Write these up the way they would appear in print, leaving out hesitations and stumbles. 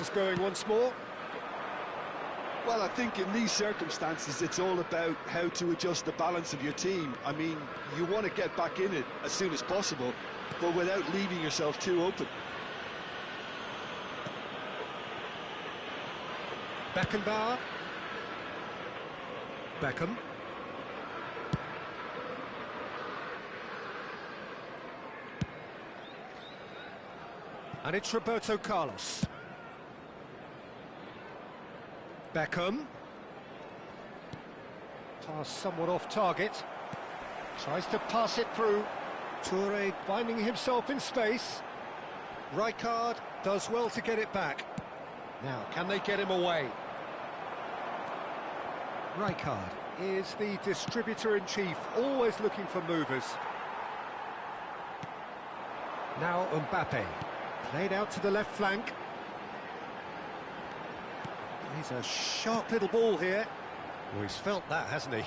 us going once more. Well, I think in these circumstances, it's all about how to adjust the balance of your team. I mean, you want to get back in it as soon as possible, but without leaving yourself too open. Beckenbauer. Beckham. And it's Roberto Carlos. Beckham. Pass somewhat off target. Tries to pass it through. Toure finding himself in space. Rijkaard does well to get it back. Now, can they get him away? Rijkaard is the distributor-in-chief, always looking for movers. Now Mbappe, played out to the left flank. He's a sharp little ball here. Well, he's felt that, hasn't he?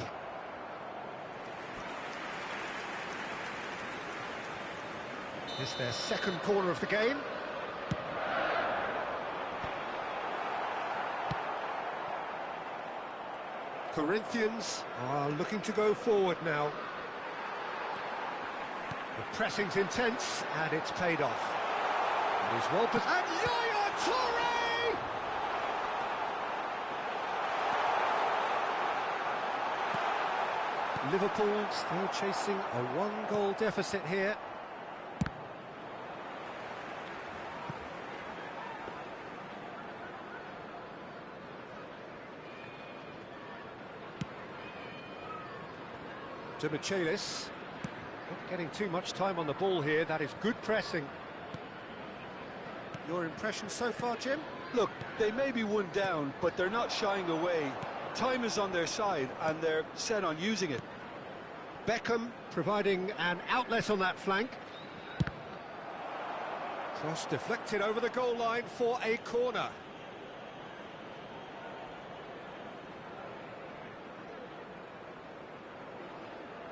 It's their second corner of the game. Corinthians are looking to go forward now. The pressing's intense, and it's paid off. It is well positioned. And Yaya Toure! Liverpool still chasing a one-goal deficit here. To Michelis. Not getting too much time on the ball here. That is good pressing. Your impression so far, Jim? Look, they may be one down, but they're not shying away. Time is on their side, and they're set on using it. Beckham providing an outlet on that flank. Cross deflected over the goal line for a corner.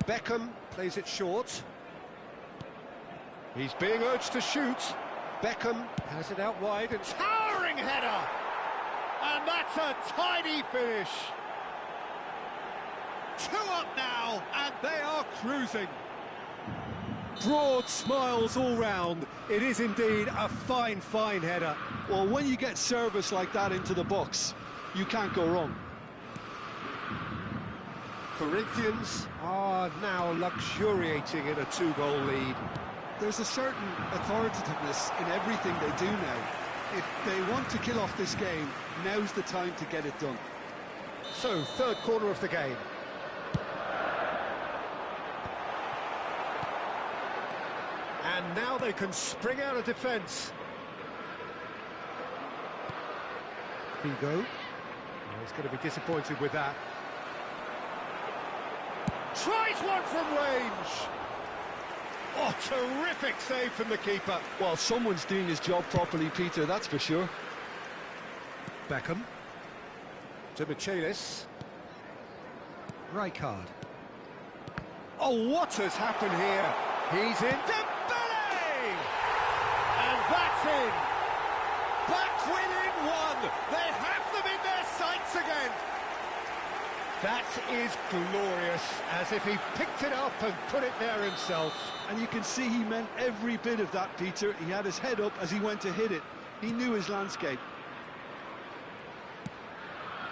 Beckham plays it short. He's being urged to shoot. Beckham has it out wide, and towering header! And that's a tidy finish. 2 up now, and they are cruising. Broad smiles all round. It is indeed a fine, fine header. Well, when you get service like that into the box, you can't go wrong. Corinthians are now luxuriating in a 2-goal lead. There's a certain authoritativeness in everything they do now. If they want to kill off this game, now's the time to get it done. So, third corner of the game. And now they can spring out of defence. Figo. Oh, he's going to be disappointed with that. Tries one from range. Oh, terrific save from the keeper. Well, someone's doing his job properly, Peter, that's for sure. Beckham. To Michelis. Rijkaard. Oh, what has happened here? He's in. Dembele! And that's in. Back within one. They have them in their sights again. That is glorious, as if he picked it up and put it there himself. And you can see he meant every bit of that, Peter. He had his head up as he went to hit it. He knew his landscape.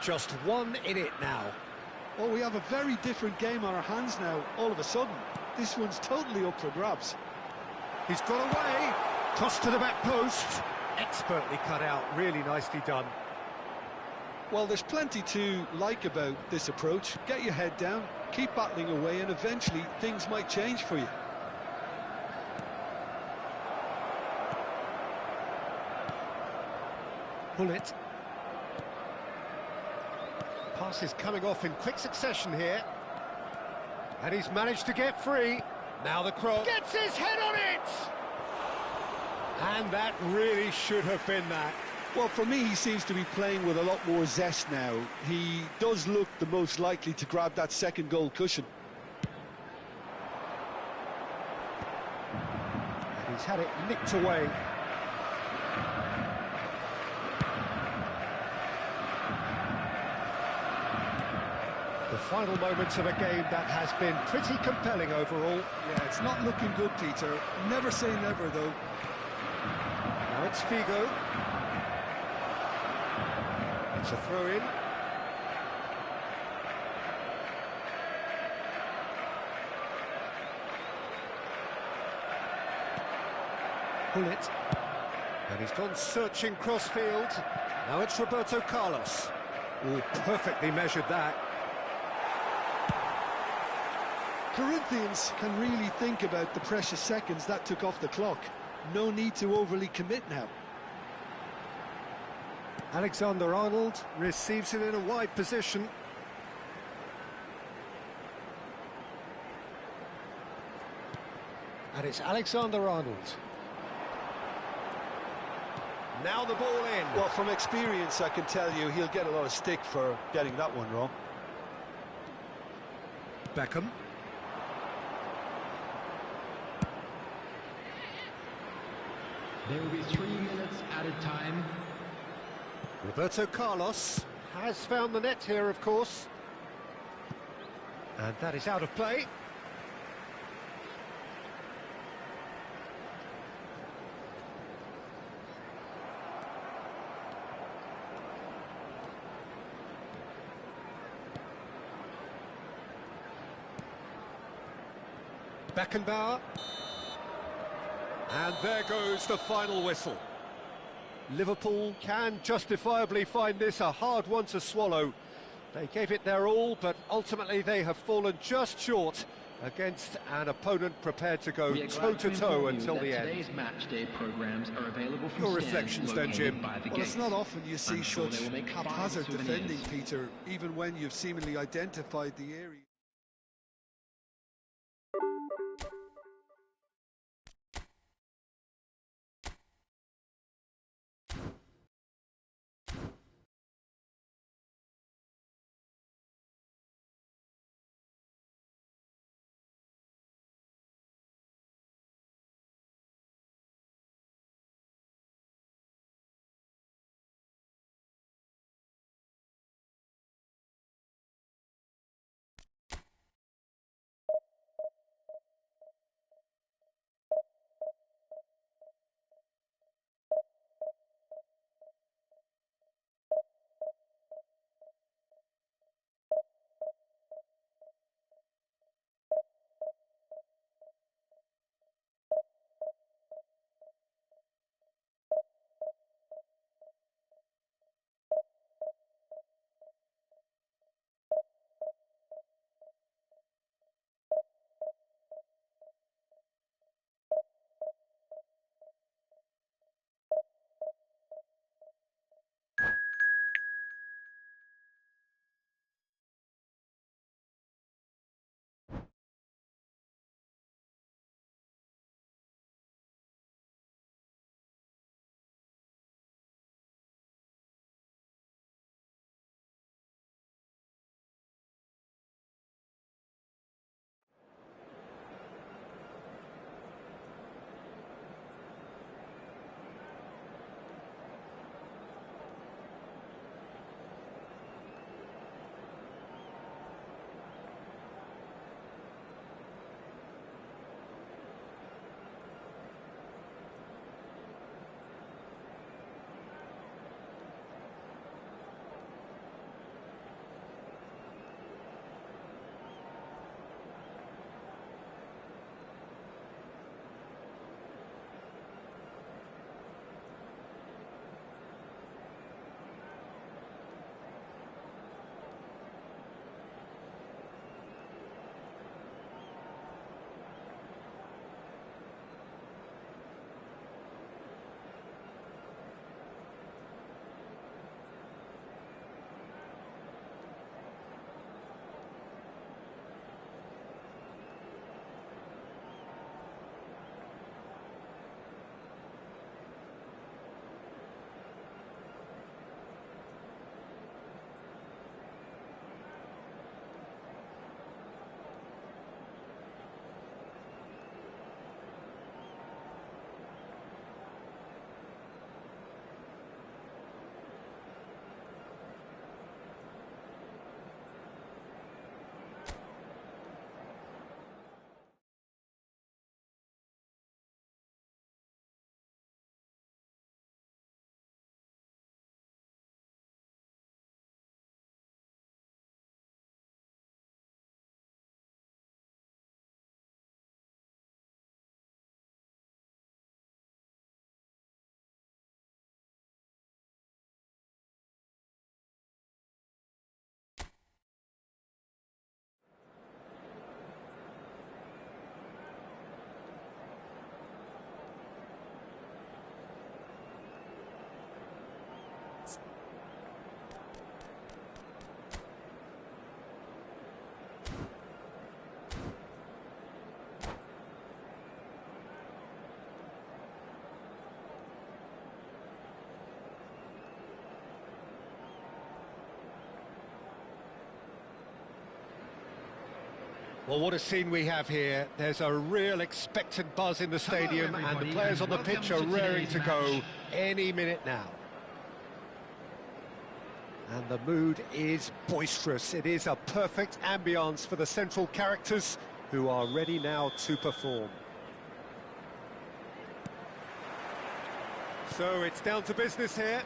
Just one in it now. Well, we have a very different game on our hands now, all of a sudden. This one's totally up for grabs. He's got away. Toss to the back post. Expertly cut out, really nicely done. Well, there's plenty to like about this approach. Get your head down, keep battling away, and eventually things might change for you. Pull it. Pass is coming off in quick succession here. And he's managed to get free. Now the cross. Gets his head on it! And that really should have been that. Well, for me, he seems to be playing with a lot more zest now. He does look the most likely to grab that second goal cushion. And he's had it nicked away. The final moments of a game that has been pretty compelling overall. Yeah, it's not looking good, Peter. Never say never, though. Now it's Figo. It's a throw-in. Pull it. And he's gone searching cross-field. Now it's Roberto Carlos. Oh, perfectly measured that. Corinthians can really think about the precious seconds that took off the clock. No need to overly commit now. Alexander-Arnold receives it in a wide position. And it's Alexander-Arnold. Now the ball in. Well, from experience, I can tell you he'll get a lot of stick for getting that one wrong. Beckham. There will be 3 minutes added time. Roberto Carlos has found the net here, of course. And that is out of play. Beckenbauer. And there goes the final whistle. Liverpool can justifiably find this a hard one to swallow. They gave it their all, but ultimately they have fallen just short against an opponent prepared to go toe-to-toe until the end. Today's match day programs are available from Your reflections then, Jim? Well, it's not often you see such haphazard defending, Peter, even when you've seemingly identified the area. Well, what a scene we have here. There's a real expectant buzz in the stadium, and the players on the pitch are raring to go any minute now. And the mood is boisterous. It is a perfect ambience for the central characters who are ready now to perform. So it's down to business here.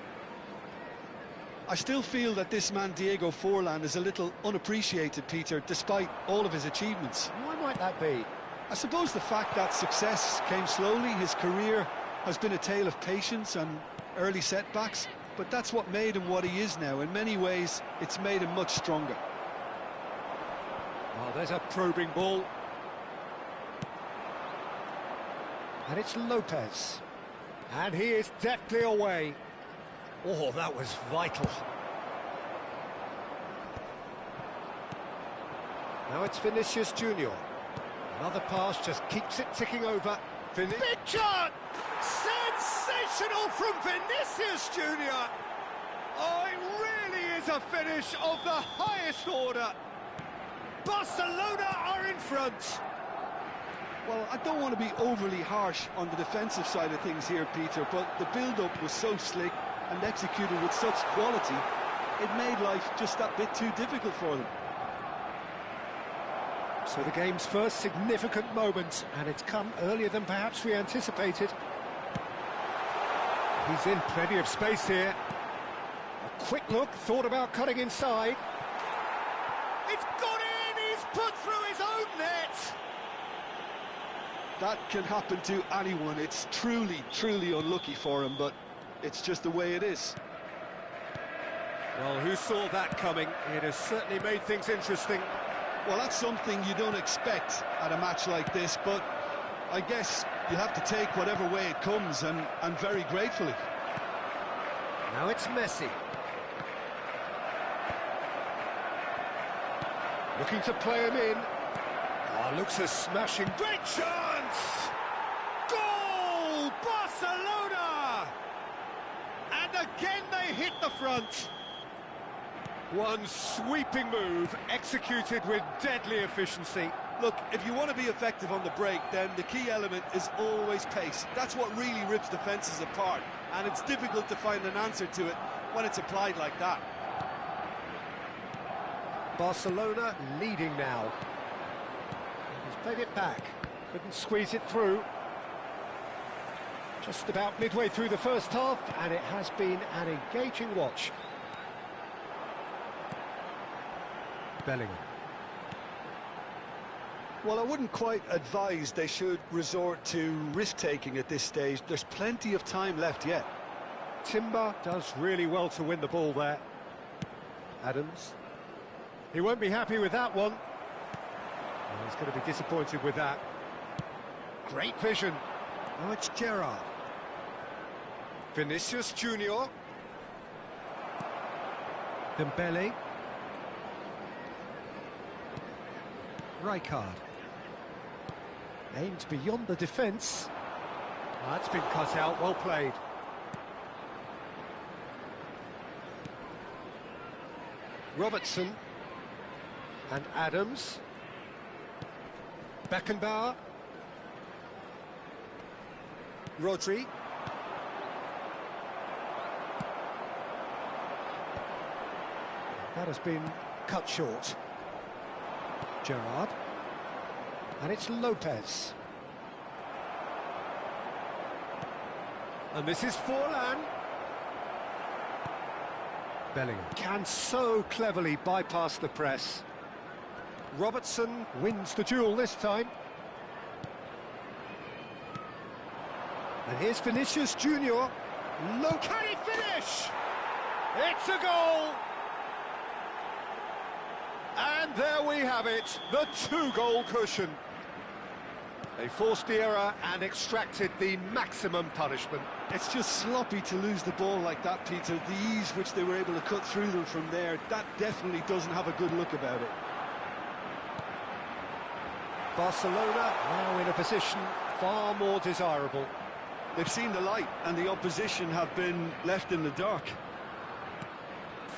I still feel that this man Diego Forlan is a little unappreciated, Peter, despite all of his achievements. Why might that be? I suppose the fact that success came slowly, his career has been a tale of patience and early setbacks, but that's what made him what he is now. In many ways, it's made him much stronger. Oh, there's a probing ball. And it's Lopez. And he is deftly away. Oh, that was vital. Now it's Vinicius Junior. Another pass just keeps it ticking over. Big shot! Sensational from Vinicius Junior! Oh, it really is a finish of the highest order. Barcelona are in front. Well, I don't want to be overly harsh on the defensive side of things here, Peter, but the build-up was so slick and executed with such quality, it made life just that bit too difficult for them. So the game's first significant moment, and it's come earlier than perhaps we anticipated. He's in plenty of space here. A quick look, thought about cutting inside. It's gone in, he's put through his own net! That can happen to anyone. It's truly, truly unlucky for him, but it's just the way it is. Well, who saw that coming? It has certainly made things interesting. Well, that's something you don't expect at a match like this, but I guess you have to take whatever way it comes, and very gratefully. Now it's Messi. Looking to play him in. Oh, looks a smashing. Great chance! Goal! Barcelona! And again they hit the front. One sweeping move, executed with deadly efficiency. Look, if you want to be effective on the break, then the key element is always pace. That's what really rips defences apart, and it's difficult to find an answer to it when it's applied like that. Barcelona leading now. He's played it back, couldn't squeeze it through. Just about midway through the first half, and it has been an engaging watch. Bellingham. Well, I wouldn't quite advise they should resort to risk-taking at this stage. There's plenty of time left yet. Timber does really well to win the ball there. Adams. He won't be happy with that one. Well, he's going to be disappointed with that. Great vision. Now it's Gerrard. Vinicius Junior. Dembele. Rijkaard. Aims beyond the defence. That's been cut out, well played. Robertson. And Adams. Beckenbauer. Rodri. That has been cut short. Gerrard. And it's Lopez. And this is Forlan. Bellingham can so cleverly bypass the press. Robertson wins the duel this time. And here's Vinicius Junior. Can he finish? It's a goal! And there we have it, the two-goal cushion. They forced the error and extracted the maximum punishment. It's just sloppy to lose the ball like that, Peter. The ease which they were able to cut through them from there, that definitely doesn't have a good look about it. Barcelona now in a position far more desirable. They've seen the light, and the opposition have been left in the dark.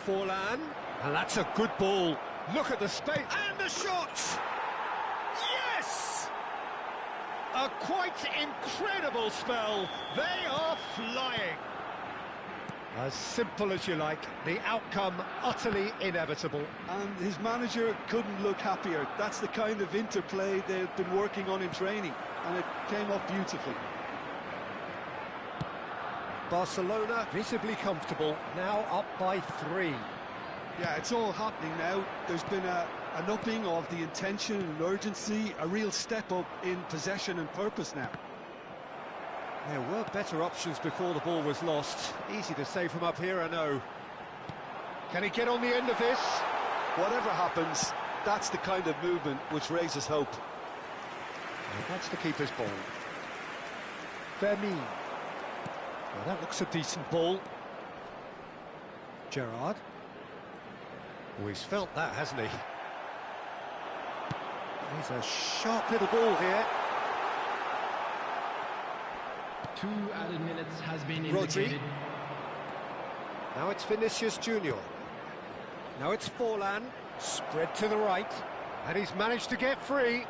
Forlan, and that's a good ball. Look at the space, and the shot! A quite incredible spell. They are flying. As simple as you like, the outcome utterly inevitable. And his manager couldn't look happier. That's the kind of interplay they've been working on in training, and it came off beautifully. Barcelona visibly comfortable, now up by 3. Yeah, it's all happening now. There's been an upping of the intention and urgency, a real step up in possession and purpose now. There were better options before the ball was lost. Easy to say from up here, I know. Can he get on the end of this? Whatever happens, that's the kind of movement which raises hope. And that's the keeper's ball. Fermin. Well, that looks a decent ball. Gerrard. Oh, he's felt that, hasn't he? He's a sharp little ball here. 2 added minutes has been Rodri. indicated. Now it's Vinicius Junior. Now it's Forlan, spread to the right, and he's managed to get free.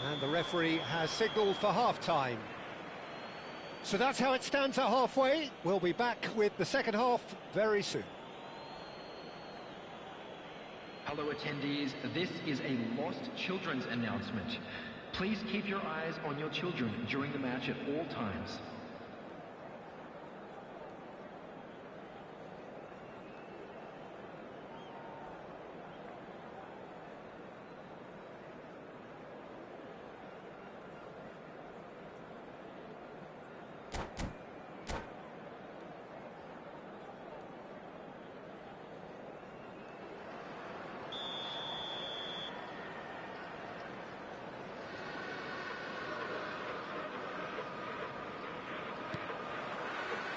And the referee has signalled for half-time. So that's how it stands at halfway. We'll be back with the second half very soon. Hello attendees, this is a lost children's announcement. Please keep your eyes on your children during the match at all times.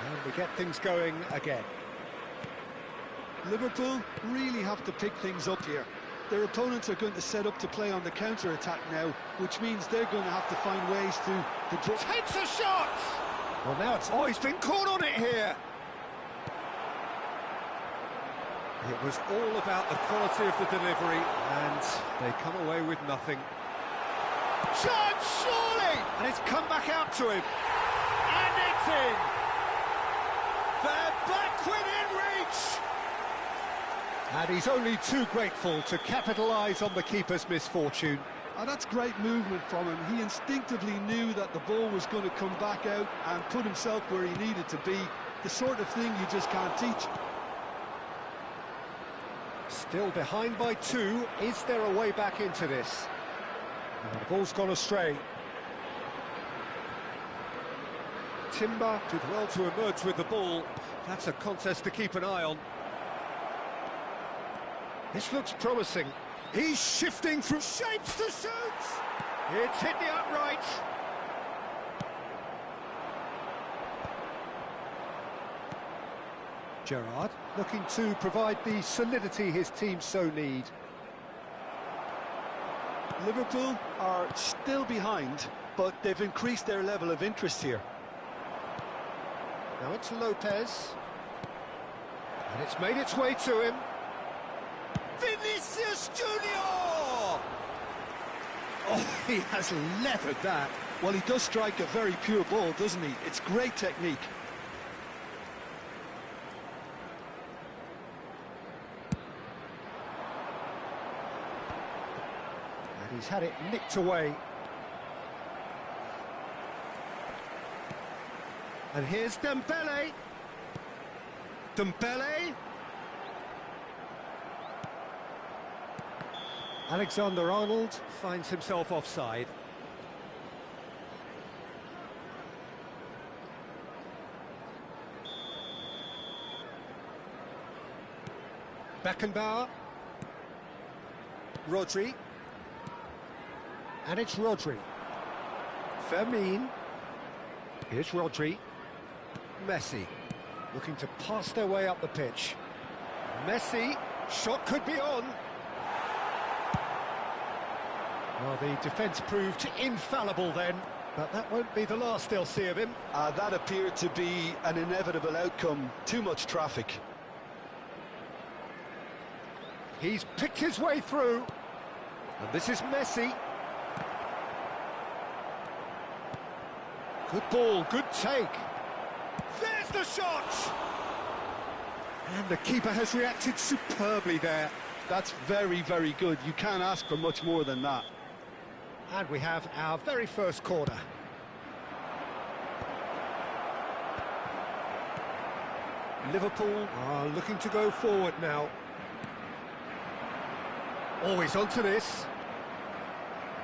And we get things going again. Liverpool really have to pick things up here. Their opponents are going to set up to play on the counter-attack now, which means they're going to have to find ways to Takes a shot! Well, now it's... Oh, he's been caught on it here! It was all about the quality of the delivery, and they come away with nothing. Chance, surely! And it's come back out to him. And it's in! They're back within reach! And he's only too grateful to capitalise on the keeper's misfortune. Oh, that's great movement from him. He instinctively knew that the ball was going to come back out and put himself where he needed to be. The sort of thing you just can't teach. Still behind by 2. Is there a way back into this? Oh, the ball's gone astray. Timber did well to emerge with the ball. That's a contest to keep an eye on. This looks promising. He's shifting from shapes to shoots. It's hit the upright. Gerrard looking to provide the solidity his team so need. Liverpool are still behind, but they've increased their level of interest here. Now it's Lopez. And it's made its way to him. Vinicius Junior! Oh, he has levered that. Well, he does strike a very pure ball, doesn't he? It's great technique. And he's had it nicked away. And here's Dembele. Dembele. Alexander-Arnold finds himself offside. Beckenbauer. Rodri. And it's Rodri. Fermin. Here's Rodri. Messi. Looking to pass their way up the pitch. Messi. Shot could be on. Well, the defence proved infallible then, but that won't be the last they'll see of him. That appeared to be an inevitable outcome. Too much traffic. He's picked his way through. And this is Messi. Good ball, good take. There's the shot! And the keeper has reacted superbly there. That's very, very good. You can't ask for much more than that. And we have our very first corner. Liverpool are looking to go forward now. Always onto this.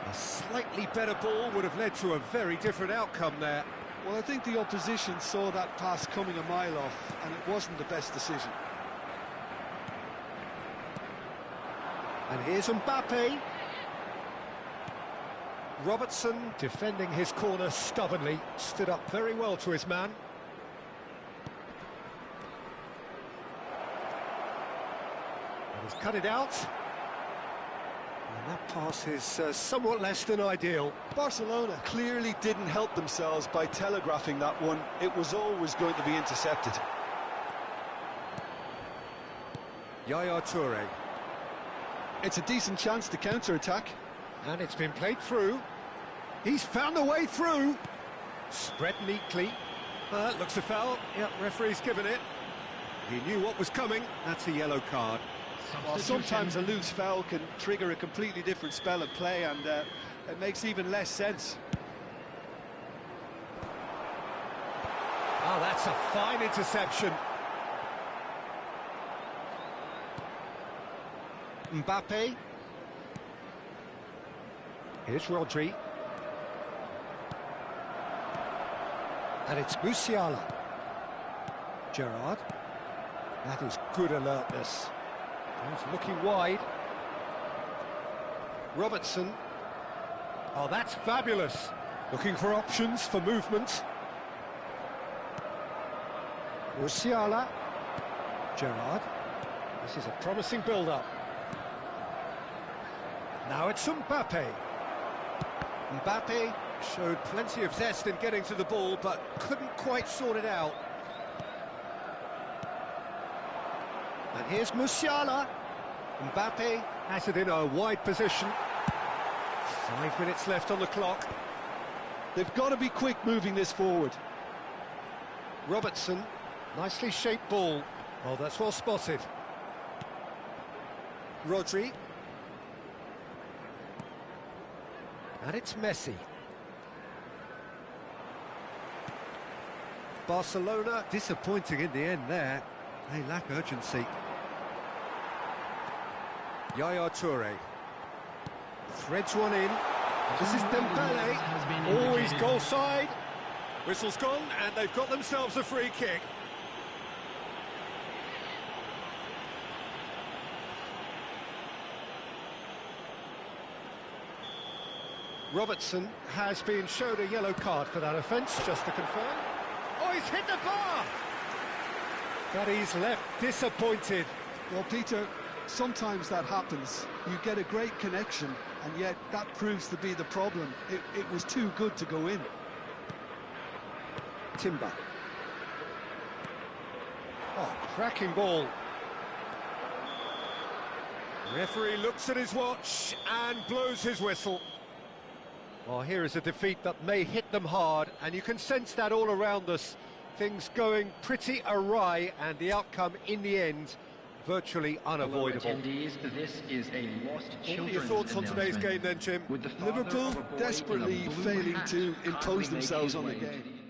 A slightly better ball would have led to a very different outcome there. Well, I think the opposition saw that pass coming a mile off, and it wasn't the best decision. And here's Mbappe. Robertson, defending his corner stubbornly, stood up very well to his man. And he's cut it out. And that pass is somewhat less than ideal. Barcelona clearly didn't help themselves by telegraphing that one. It was always going to be intercepted. Yaya Toure. It's a decent chance to counter-attack. And it's been played through. He's found a way through. Spread neatly. Looks a foul. Yep, referee's given it. He knew what was coming. That's a yellow card. Well, sometimes a loose foul can trigger a completely different spell of play, and it makes even less sense. Oh, that's a fine interception. Mbappe. Here's Rodri. And it's Musiala. Gerrard. That is good alertness. He's looking wide. Robertson. Oh, that's fabulous. Looking for options for movement. Musiala. Gerrard. This is a promising build-up. Now it's Mbappe. Mbappe showed plenty of zest in getting to the ball, but couldn't quite sort it out. And here's Musiala. Mbappe has it in a wide position. 5 minutes left on the clock. They've got to be quick moving this forward. Robertson, nicely shaped ball. Oh, that's well spotted. Rodri. And it's Messi. Barcelona disappointing in the end there. They lack urgency. Yaya Toure. Threads one in. This is Dembele. Always goal side. Whistle's gone and they've got themselves a free kick. Robertson has been shown a yellow card for that offence, just to confirm. Oh, he's hit the bar! But he's left disappointed. Well, Peter, sometimes that happens. You get a great connection, and yet that proves to be the problem. It was too good to go in. Timber. Oh, cracking ball. Referee looks at his watch and blows his whistle. Well, here is a defeat that may hit them hard, and you can sense that all around us. Things going pretty awry, and the outcome in the end virtually unavoidable. Attendees, this is a lost What are your children's thoughts on today's announcement. game then, Jim? With the father Liverpool of a boy in a desperately blue failing hat to kindly impose make themselves his on the way to game. the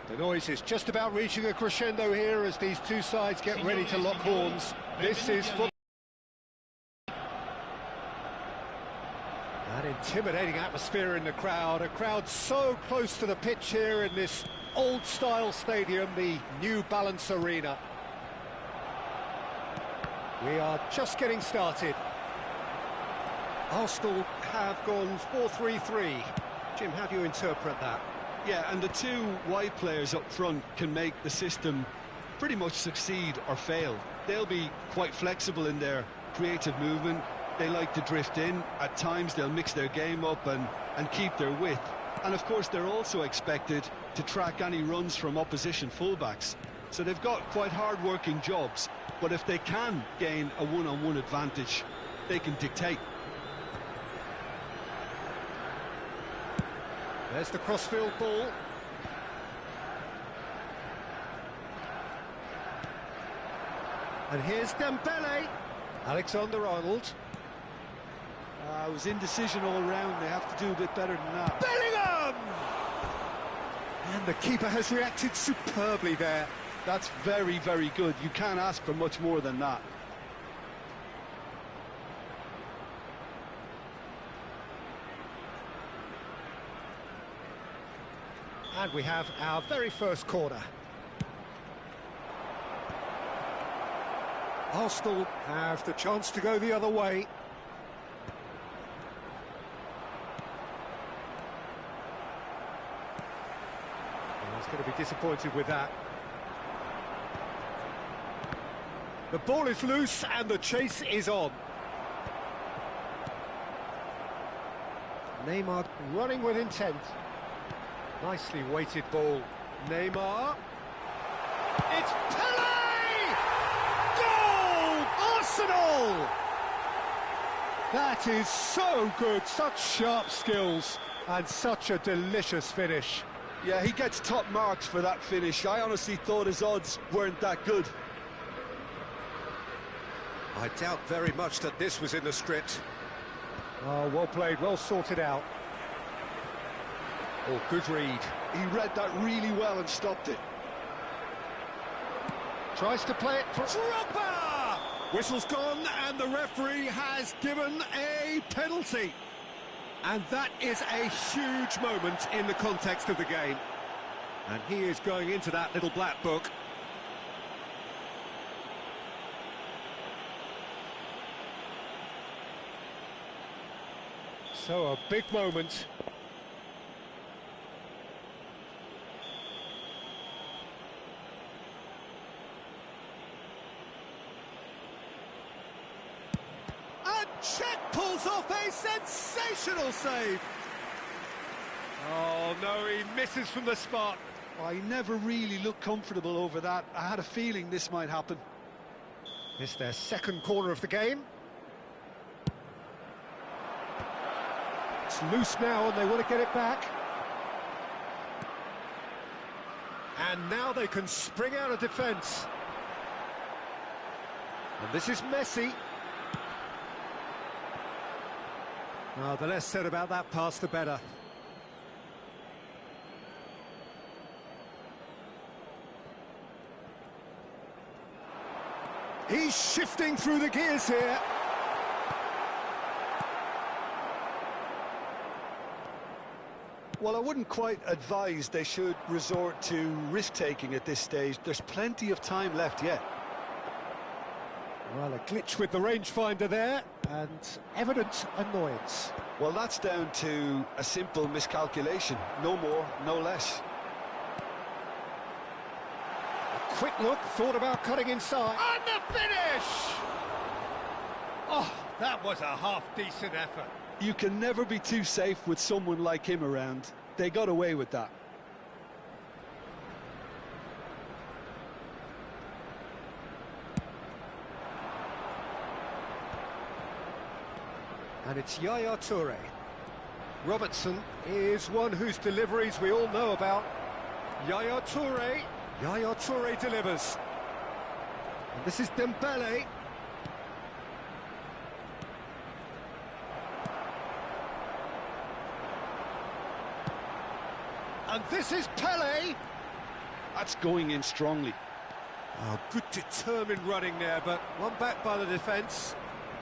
The noise is just about reaching a crescendo here as these two sides get ready to lock horns. This is football. An intimidating atmosphere in the crowd, a crowd so close to the pitch here in this old-style stadium, the New Balance Arena. We are just getting started. Arsenal have gone 4-3-3. Jim, how do you interpret that? Yeah, and the two wide players up front can make the system pretty much succeed or fail. They'll be quite flexible in their creative movement. They like to drift in. At times they'll mix their game up and keep their width. And of course they're also expected to track any runs from opposition fullbacks. So they've got quite hard-working jobs, but if they can gain a one-on-one advantage, they can dictate. There's the crossfield ball. And here's Dembele. Alexander-Arnold. It was indecision all round. They have to do a bit better than that. Bellingham! And the keeper has reacted superbly there. That's very, very good. You can't ask for much more than that. And we have our very first corner. Arsenal have the chance to go the other way. He's going to be disappointed with that. The ball is loose and the chase is on. Neymar running with intent. Nicely weighted ball. Neymar. It's Pele! Goal! Arsenal! That is so good. Such sharp skills and such a delicious finish. Yeah, he gets top marks for that finish. I honestly thought his odds weren't that good. I doubt very much that this was in the script. Oh, well played, well sorted out. Oh, good read. He read that really well and stopped it. Tries to play it for Drogba! Whistle's gone and the referee has given a penalty. And that is a huge moment in the context of the game. And he is going into that little black book. So a big moment. And Czech pulls off a sensational save. Oh no, he misses from the spot. I never really looked comfortable over that. I had a feeling this might happen. It's their second corner of the game. It's loose now and they want to get it back. And now they can spring out of defence. And this is Messi. Oh, the less said about that pass, the better. He's shifting through the gears here. Well, I wouldn't quite advise they should resort to risk-taking at this stage. There's plenty of time left yet. Well, a glitch with the rangefinder there, and evident annoyance. Well, that's down to a simple miscalculation. No more, no less. A quick look, thought about cutting inside. And the finish! Oh, that was a half-decent effort. You can never be too safe with someone like him around. They got away with that. And it's Yaya Toure. Robertson is one whose deliveries we all know about. Yaya Toure. Yaya Toure delivers. And this is Dembele. And this is Pele. That's going in strongly. Oh, good determined running there, but one back by the defence.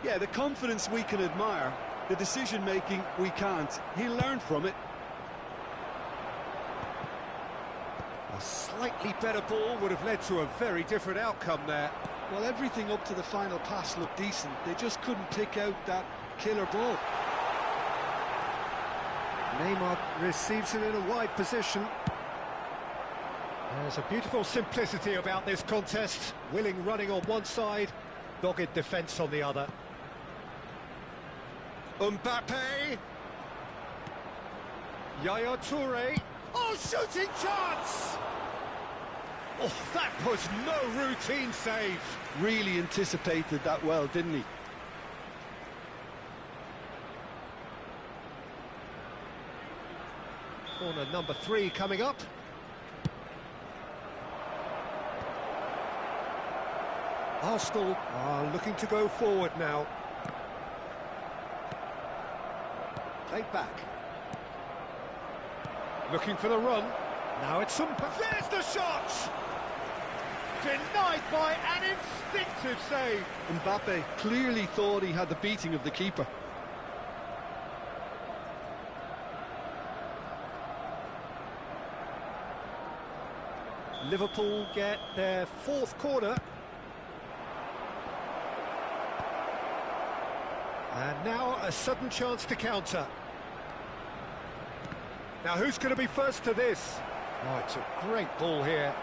Yeah, the confidence we can admire, the decision-making we can't. He'll learn from it. A slightly better ball would have led to a very different outcome there. Well, everything up to the final pass looked decent. They just couldn't pick out that killer ball. Neymar receives it in a wide position. There's a beautiful simplicity about this contest. Willing running on one side, dogged defence on the other. Mbappe. Yaya Toure. Oh, shooting chance! Oh, that was no routine save. Really anticipated that well, didn't he? Corner number 3 coming up. Arsenal are looking to go forward now. Played back. Looking for the run. Now it's there's the shot! Denied by an instinctive save. Mbappe clearly thought he had the beating of the keeper. Liverpool get their 4th corner. And now a sudden chance to counter. Now who's going to be first to this? Oh, it's a great ball here.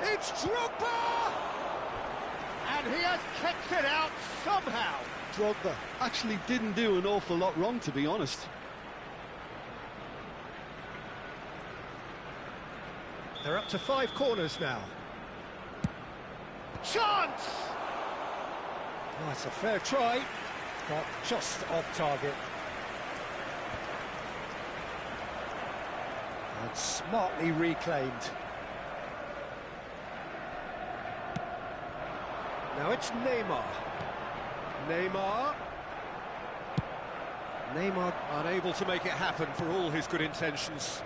It's Drogba! And he has kept it out somehow. Drogba actually didn't do an awful lot wrong, to be honest. They're up to 5 corners now. Chance! Oh, it's a fair try, but just off target. And smartly reclaimed. Now it's Neymar. Neymar unable to make it happen for all his good intentions.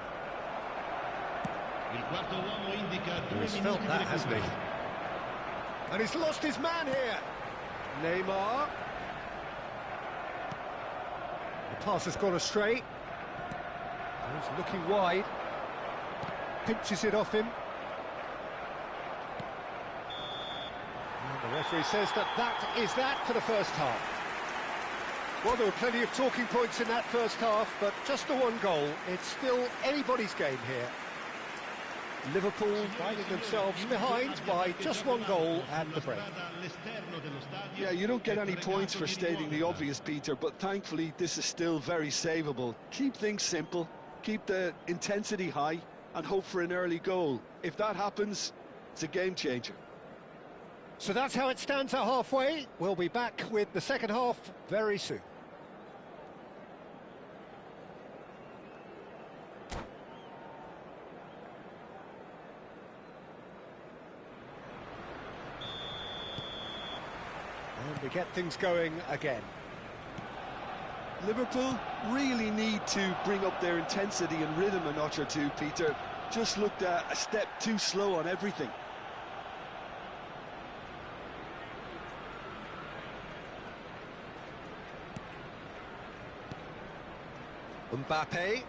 He's felt that, hasn't he? And he's lost his man here. Neymar. The pass has gone astray. He's looking wide. Pinches it off him. And the referee says that is that for the first half. Well, there were plenty of talking points in that first half, but just the one goal. It's still anybody's game here. Liverpool finding themselves behind by just one goal at the break. Yeah, you don't get any points for stating the obvious, Peter, but thankfully this is still very savable. Keep things simple, keep the intensity high, and hope for an early goal. If that happens, it's a game changer. So that's how it stands at halfway. We'll be back with the second half very soon. And we get things going again. Liverpool really need to bring up their intensity and rhythm a notch or two, Peter. Just looked a step too slow on everything. Mbappe.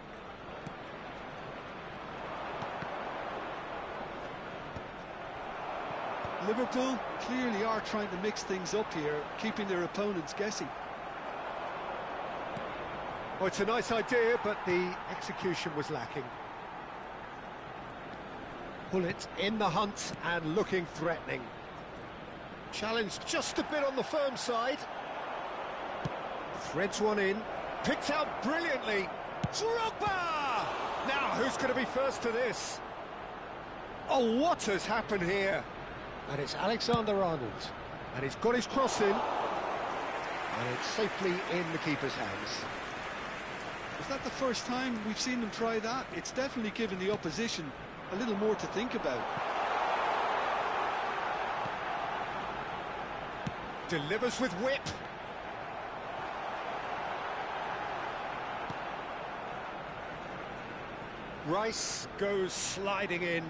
Liverpool clearly are trying to mix things up here, keeping their opponents guessing. Oh, it's a nice idea, but the execution was lacking. Bullet in the hunt and looking threatening. Challenge just a bit on the firm side. Threads one in. Picked out brilliantly. Drogba! Now, who's going to be first to this? Oh, what has happened here? And it's Alexander-Arnold. And he's got his cross in. And it's safely in the keeper's hands. Is that the first time we've seen them try that? It's definitely given the opposition a little more to think about. Delivers with whip. Rice goes sliding in.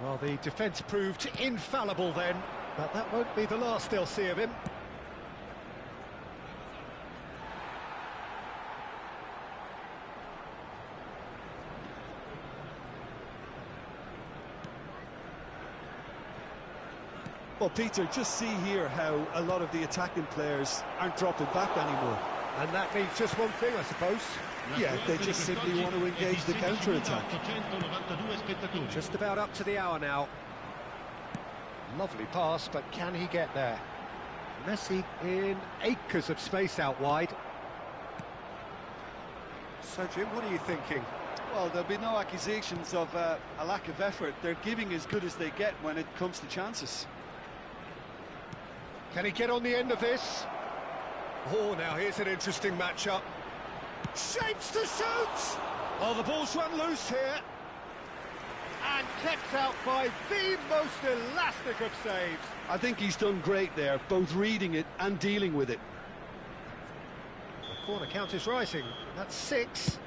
Well, the defence proved infallible then, but that won't be the last they'll see of him. Well, Peter, just see here how a lot of the attacking players aren't dropping back anymore. And that means just one thing, I suppose. Yeah, they just simply want to engage the counter-attack. Just about up to the hour now. Lovely pass, but can he get there? Messi in acres of space out wide. So, Jim, what are you thinking? Well, there'll be no accusations of a lack of effort. They're giving as good as they get when it comes to chances. Can he get on the end of this? Oh, now here's an interesting matchup. Shapes to shoot! Oh, the ball's run loose here. And kept out by the most elastic of saves. I think he's done great there, both reading it and dealing with it. The corner count is rising. That's 6.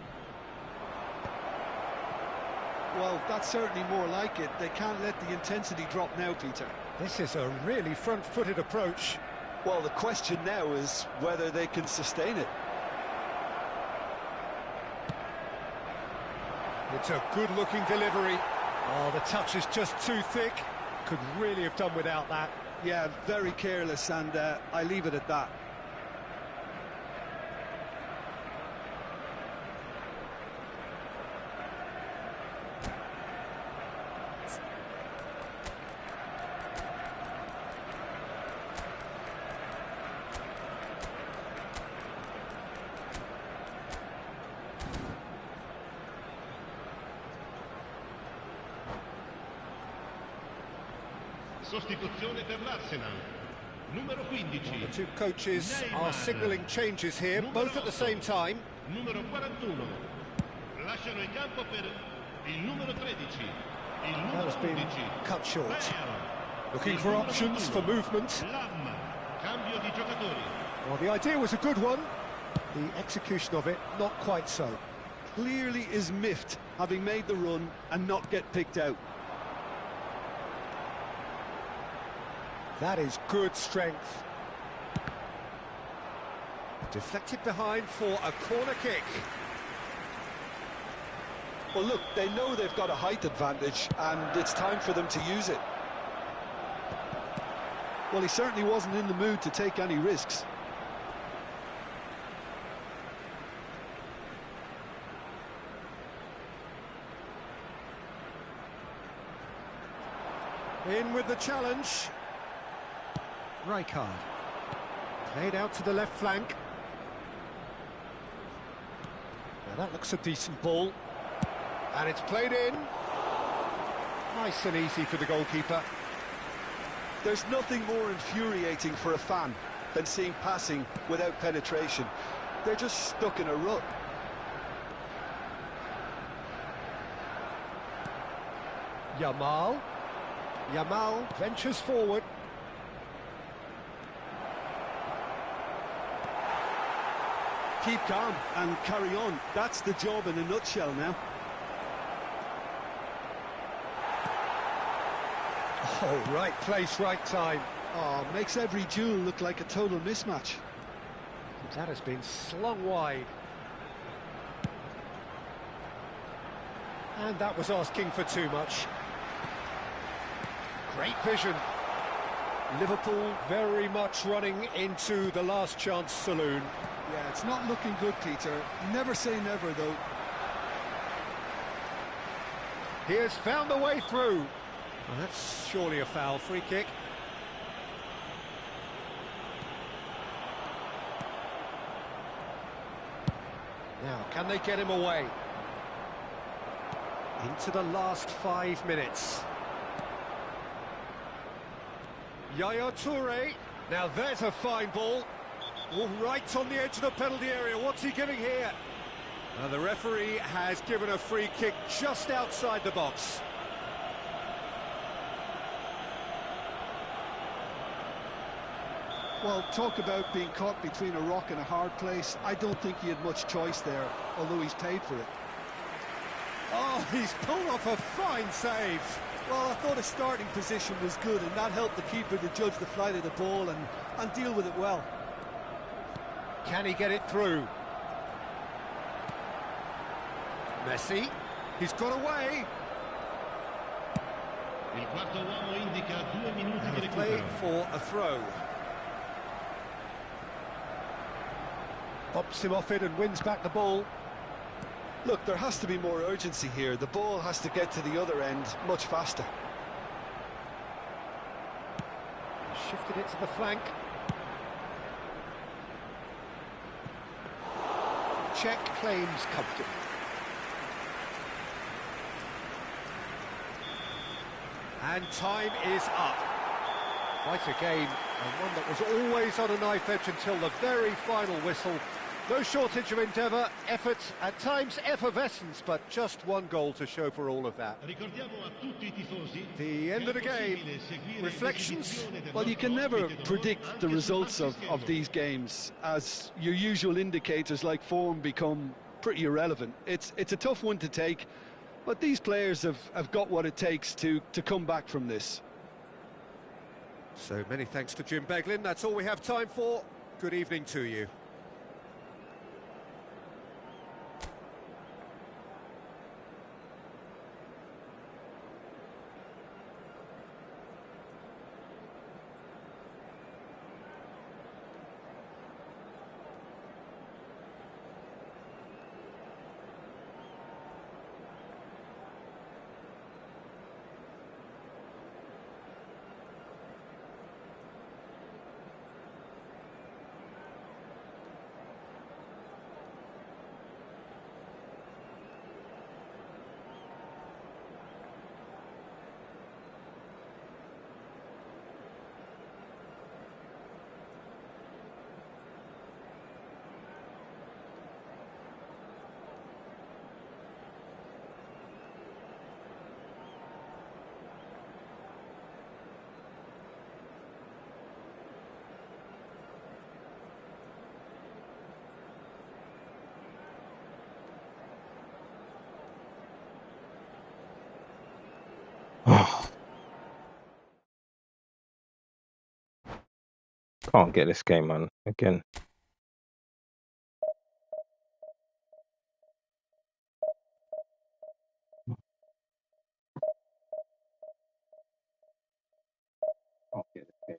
Well, that's certainly more like it. They can't let the intensity drop now, Peter. This is a really front-footed approach. Well, the question now is whether they can sustain it. It's a good-looking delivery. Oh, the touch is just too thick. Could really have done without that. Yeah, very careless, and I leave it at that. Sostituzione per l'Arsenal. Numero 15. The two coaches are signalling changes here, both at the same time. Numero 41. Lasciano il campo per il numero 13. Il That numero has been 11. cut short. Bale. Looking for options for movement. Lam. Cambio di giocatori. Well, the idea was a good one. The execution of it, not quite so. Clearly is miffed, having made the run and not get picked out. That is good strength. Deflected behind for a corner kick. Well, look, they know they've got a height advantage, and it's time for them to use it. Well, he certainly wasn't in the mood to take any risks. In with the challenge. Rijkaard. Played out to the left flank. Now that looks a decent ball. And it's played in. Nice and easy for the goalkeeper. There's nothing more infuriating for a fan than seeing passing without penetration. They're just stuck in a rut. Yamal. Yamal ventures forward. Keep calm and carry on. That's the job in a nutshell now. Oh, right place, right time. Oh, makes every duel look like a total mismatch. That has been slung wide. And that was asking for too much. Great vision. Liverpool very much running into the last chance saloon. Yeah, it's not looking good, Peter. Never say never, though. He has found the way through. Well, that's surely a foul. Free kick. Now, can they get him away? Into the last 5 minutes. Yaya Toure. Now there's a fine ball. All right on the edge of the penalty area. What's he giving here? The referee has given a free kick just outside the box. Well, talk about being caught between a rock and a hard place. I don't think he had much choice there, although he's paid for it. Oh, he's pulled off a fine save. Well, I thought his starting position was good, and that helped the keeper to judge the flight of the ball and deal with it well. Can he get it through? Messi, he's got away. Il quarto uomo indica 2 minuti di Play recupero. for a throw. Pops him off it and wins back the ball. Look, there has to be more urgency here. The ball has to get to the other end much faster. Shifted it to the flank. Check claims comfortably. And time is up. Quite a game, and one that was always on a knife edge until the very final whistle. No shortage of endeavour, effort, at times effervescence, but just one goal to show for all of that. Ricordiamo a tutti I tifosi The end of the che è game. possibile seguire Reflections? l'esibizione del Well, you can nostro never ospite predict d'onore the anche results soltanto of these games, as your usual indicators like form become pretty irrelevant. It's a tough one to take, but these players have got what it takes to come back from this. So many thanks to Jim Beglin. That's all we have time for. Good evening to you. Can't get this game, man. Again. Can't get this game.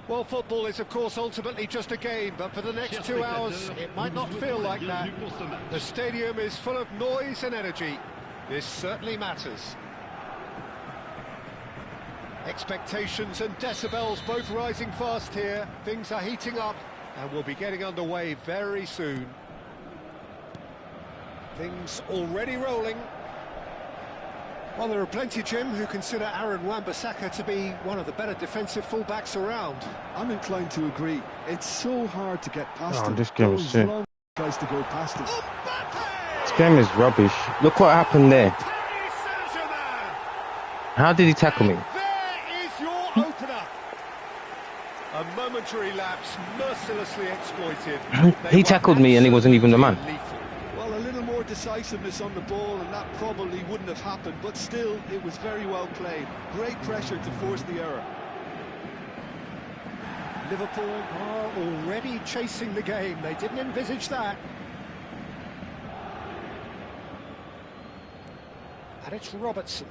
Well, football is, of course, ultimately just a game, but for the next 2 hours, it might not feel like that. The stadium is full of noise and energy. This certainly matters. Expectations and decibels both rising fast here. Things are heating up, and we'll be getting underway very soon. Things already rolling. Well, there are plenty, Jim, who consider Aaron Wan-Bissaka to be one of the better defensive fullbacks around. I'm inclined to agree. It's so hard to get past him. This game is Those shit. long tries to go past him. This game is rubbish. Look what happened there. Paris Saint-Germain! How did he tackle me? There is your opener. A momentary lapse mercilessly exploited. He tackled me and he wasn't even the man. Well, a little more decisiveness on the ball and that probably wouldn't have happened, but still, it was very well played. Great pressure to force the error. Liverpool are already chasing the game. They didn't envisage that. And it's Robertson.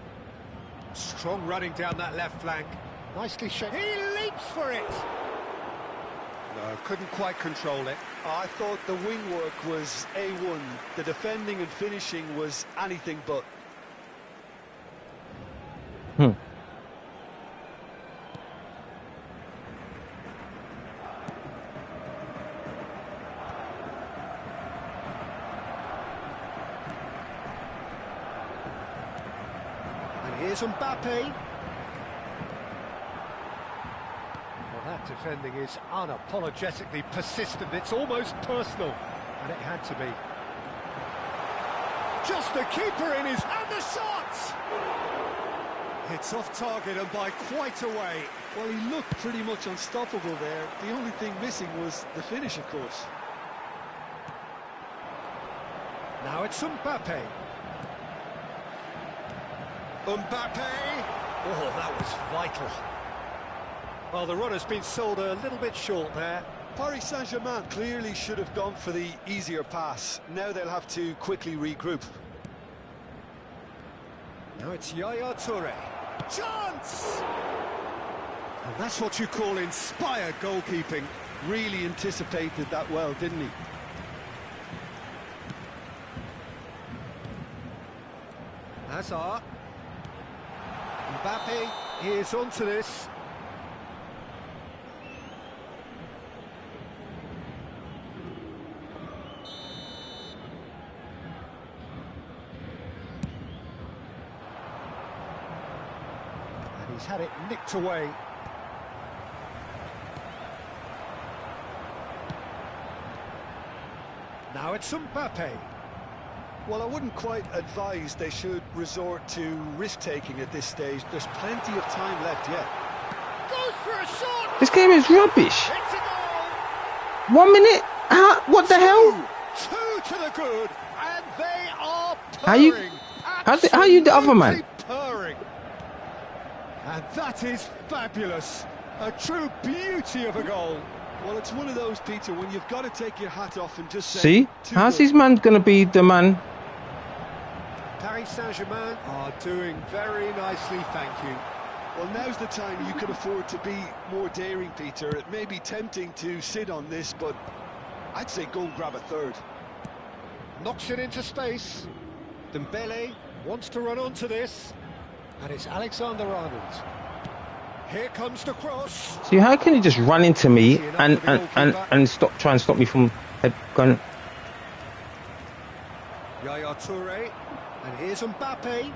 Strong running down that left flank. Nicely shaped. He leaps for it. No, couldn't quite control it. I thought the wing work was A1. The defending and finishing was anything but. And here's Mbappe. That defending is unapologetically persistent. It's almost personal, and it had to be. Just the keeper in his and the shot! It's off target and by quite a way. Well, he looked pretty much unstoppable there. The only thing missing was the finish, of course. Now it's Mbappe. Mbappe! Oh, that was vital. Well, the runner's been sold a little bit short there. Paris Saint-Germain clearly should have gone for the easier pass. Now they'll have to quickly regroup. Now it's Yaya Toure. Chance! And that's what you call inspired goalkeeping. Really anticipated that well, didn't he? Hazard. Mbappe, he is onto this. He's had it nicked away. Now it's Mbappe. Well, I wouldn't quite advise they should resort to risk-taking at this stage. There's plenty of time left yet. Goes for a shot! This game is rubbish. It's a goal! 1 minute? What the hell? Two to the good, and they are purring. How you the other man? Purring. And that is fabulous. A true beauty of a goal. Well, it's one of those, Peter, when you've got to take your hat off and just say... See? How's his man going to be the man? Paris Saint-Germain are doing very nicely, thank you. Well, now's the time you can afford to be more daring, Peter. It may be tempting to sit on this, but I'd say go and grab a third. Knocks it into space. Dembele wants to run onto this. And it's Alexander-Arnold. Here comes the cross. See, how can he just run into me and try and stop me from going? Yaya Toure, and here's Mbappe.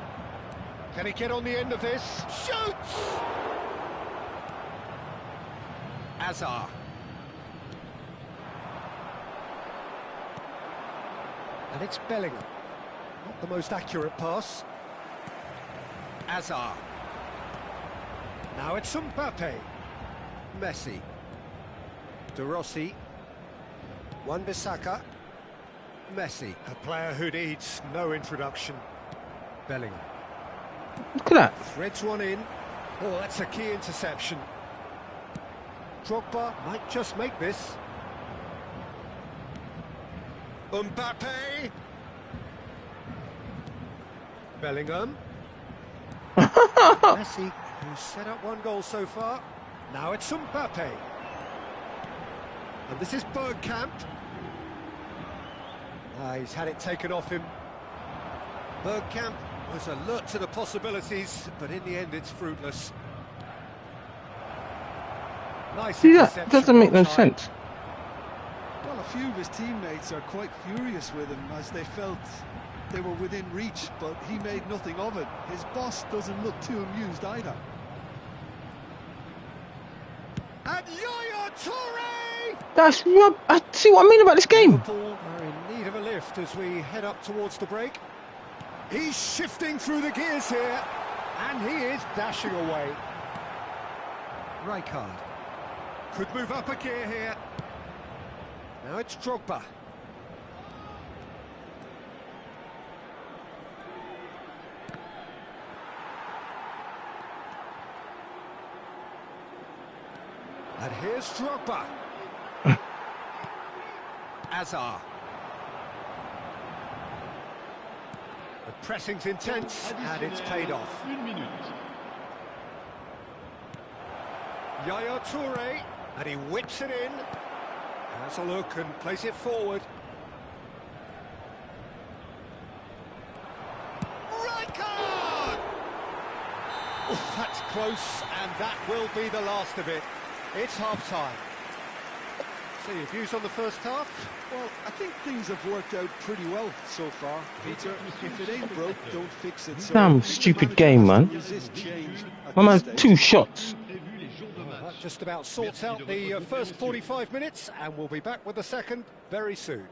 Can he get on the end of this? Shoots! Hazard. And it's Bellingham. Not the most accurate pass. Hazard. Now it's Mbappe. Messi. De Rossi. Wan-Bissaka. Messi. A player who needs no introduction. Bellingham. Look at that. Threads one in. Oh, that's a key interception. Drogba might just make this. Mbappe. Bellingham. Messi, who's set up one goal so far. Now it's Mbappe. And this is Bergkamp. He's had it taken off him. Bergkamp was alert to the possibilities, but in the end it's fruitless. Nice. See, that doesn't make no sense. Well, a few of his teammates are quite furious with him as they felt they were within reach, but he made nothing of it. His boss doesn't look too amused either. And Yaya Toure! That's rub. I see what I mean about this game. Liverpool are in need of a lift as we head up towards the break. He's shifting through the gears here, and he is dashing away. Rijkaard could move up a gear here. Now it's Drogba. And here's Drogba. Azar. The pressing's intense, and it's paid off. Yaya Toure, and he whips it in. Has a look and plays it forward. Rijkaard! Oh, that's close, and that will be the last of it. It's half-time. So your views on the first half? Well, I think things have worked out pretty well so far, Peter. If it ain't broke, don't fix it. So Damn stupid game, man. My man, 2 shots. Well, that just about sorts out the first 45 minutes, and we'll be back with the second very soon.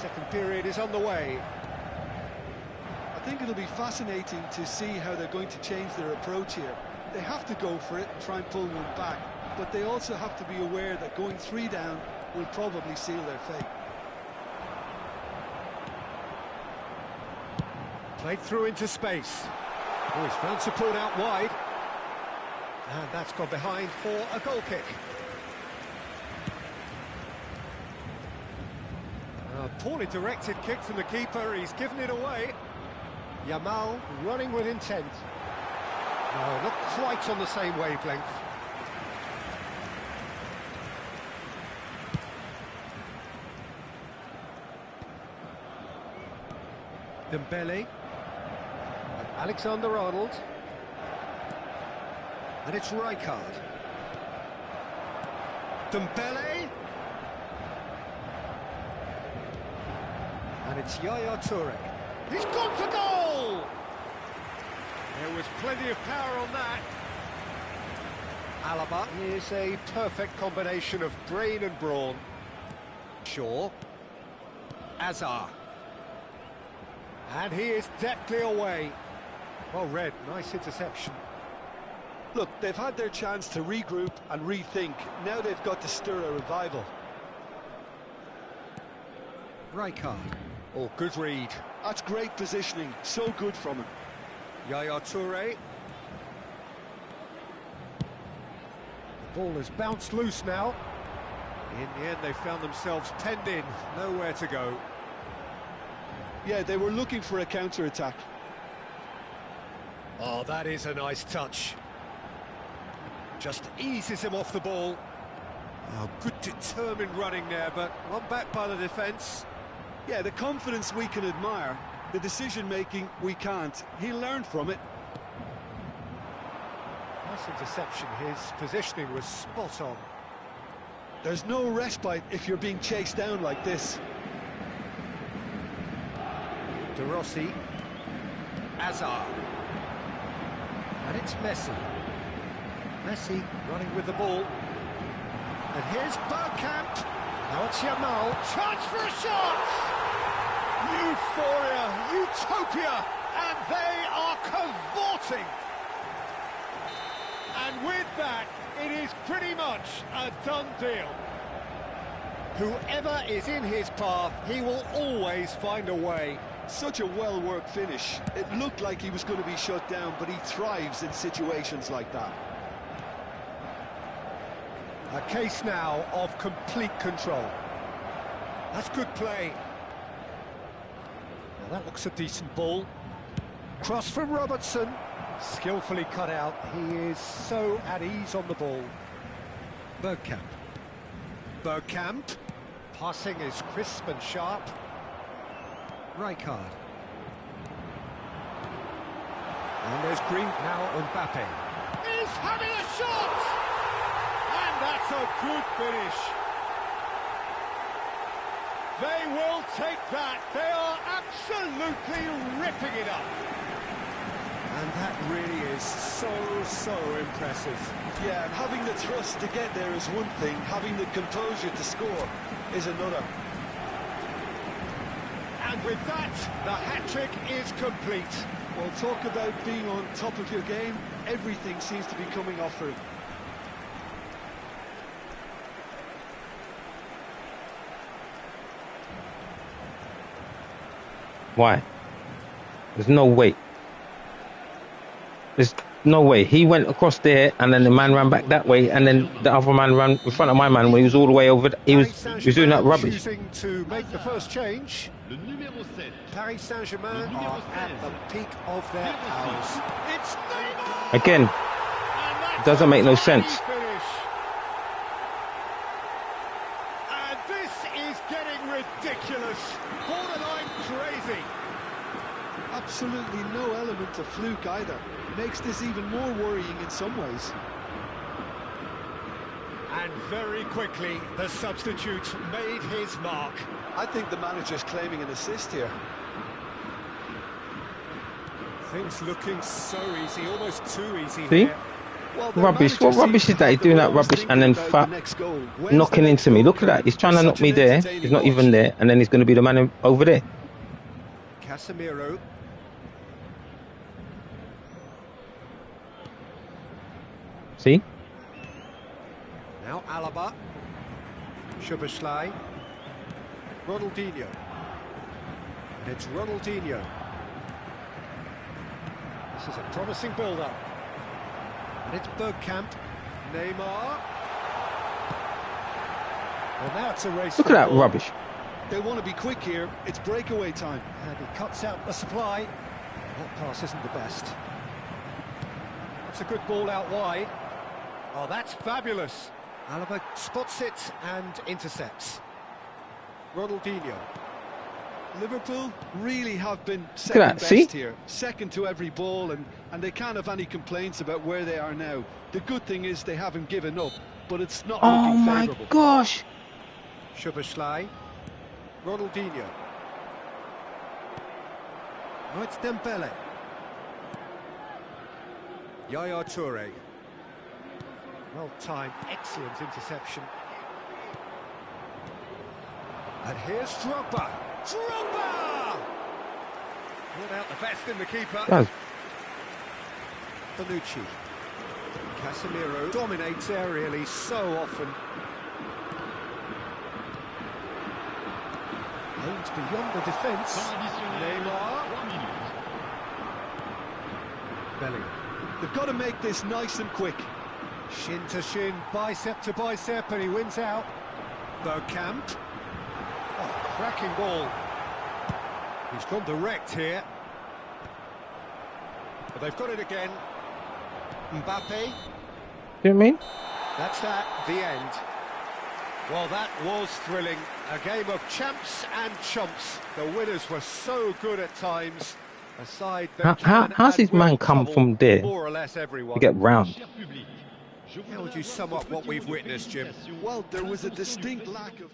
Second period is on the way. I think it'll be fascinating to see how they're going to change their approach here. They have to go for it and try and pull one back, but they also have to be aware that going 3 down will probably seal their fate. Played through into space. Oh, he's found support out wide. And that's gone behind for a goal kick. A poorly directed kick from the keeper, he's given it away. Yamal running with intent. No, not quite on the same wavelength. Dembele. And Alexander-Arnold. And it's Rijkaard. Dembele. And it's Yaya Toure. He's gone for goal! There was plenty of power on that. Alaba is a perfect combination of brain and brawn. Shaw. Azar. And he is deftly away. Well read, nice interception. Look, they've had their chance to regroup and rethink. Now they've got to stir a revival. Rijkaard. Oh, good read. That's great positioning. So good from him. Yaya Toure. Ball has bounced loose now. In the end, they found themselves penned in. Nowhere to go. Yeah, they were looking for a counter-attack. Oh, that is a nice touch. Just eases him off the ball. Oh, good determined running there, but one back by the defence. Yeah, the confidence we can admire, the decision-making we can't. He'll learn from it. Nice interception. His positioning was spot on. There's no respite if you're being chased down like this. De Rossi. Azar. And it's Messi. Messi running with the ball. And here's Bergkamp. Now it's Yamal. Chance for a shot! Euphoria, utopia, and they are cavorting. And with that, it is pretty much a done deal. Whoever is in his path, he will always find a way. Such a well-worked finish. It looked like he was going to be shut down, but he thrives in situations like that. A case now of complete control. That's good play. Now that looks a decent ball. Cross from Robertson. Skillfully cut out. He is so at ease on the ball. Bergkamp. Bergkamp. Passing is crisp and sharp. Rijkaard. And there's Green. Now Mbappe. He's having a shot! And that's a good finish. They will take that. They are absolutely ripping it up. And that really is so impressive. Yeah, and having the thrust to get there is one thing, having the composure to score is another. And with that, the hat-trick is complete. Well, talk about being on top of your game. Everything seems to be coming off for him. Why? There's no way. There's no way. He went across there, and then the man ran back that way, and then the other man ran in front of my man when he was all the way over. He was doing that rubbish. Choosing to make the first change. Le numéro 7. Paris Saint-Germain are at the peak of their powers. It's Neymar! Again, It doesn't make no sense. And this is getting ridiculous. Borderline crazy. Absolutely no element of fluke either. Makes this even more worrying in some ways. And very quickly, the substitute made his mark. I think the manager's claiming an assist here. Things looking so easy, almost too easy See? here. Well, the Rubbish. What manager rubbish seems is that? He's to doing have that the rubbish thinking and then about the next goal. When's the knocking next into me. goal Look at that. coming? He's trying to Such knock me an there. entertaining He's not watch. even there, and then he's going to be the man over there. Casemiro. See? Now Alaba. Szoboszlai. Ronaldinho. And it's Ronaldinho. This is a promising build-up. And it's Bergkamp. Neymar. Well, now it's a race. Look at that rubbish. They want to be quick here. It's breakaway time. And he cuts out the supply. That pass isn't the best. That's a good ball out wide. Oh, that's fabulous. Alaba spots it and intercepts. Ronaldinho. Liverpool really have been Look second at that, best see? here. Second to every ball, and they can't have any complaints about where they are now. The good thing is they haven't given up, but it's not Oh looking my favourable. gosh. Szoboszlai. Ronaldinho. Oh, it's Dembele. Yaya Toure. Well timed, excellent interception. And here's Drogba. Drogba! Brought out the best in the keeper. Does. Bonucci. Casemiro dominates aerially so often. Aims beyond the defence. Temps additionnel. Neymar. 3 minutes. Bellingham. They've got to make this nice and quick. Shin to shin, bicep to bicep, and he wins out. Bergkamp. Oh, cracking ball. He's gone direct here. But they've got it again. Mbappe. You know what I mean? That's that, the end. Well, that was thrilling. A game of champs and chumps. The winners were so good at times. A side that How's his man come from there more or less everyone. to get round? Cher public, je How voudrais would you avoir sum ce up what petit we've mot de witnessed, Jim? félicitation Well, there à was a l'intention du distinct public. lack of...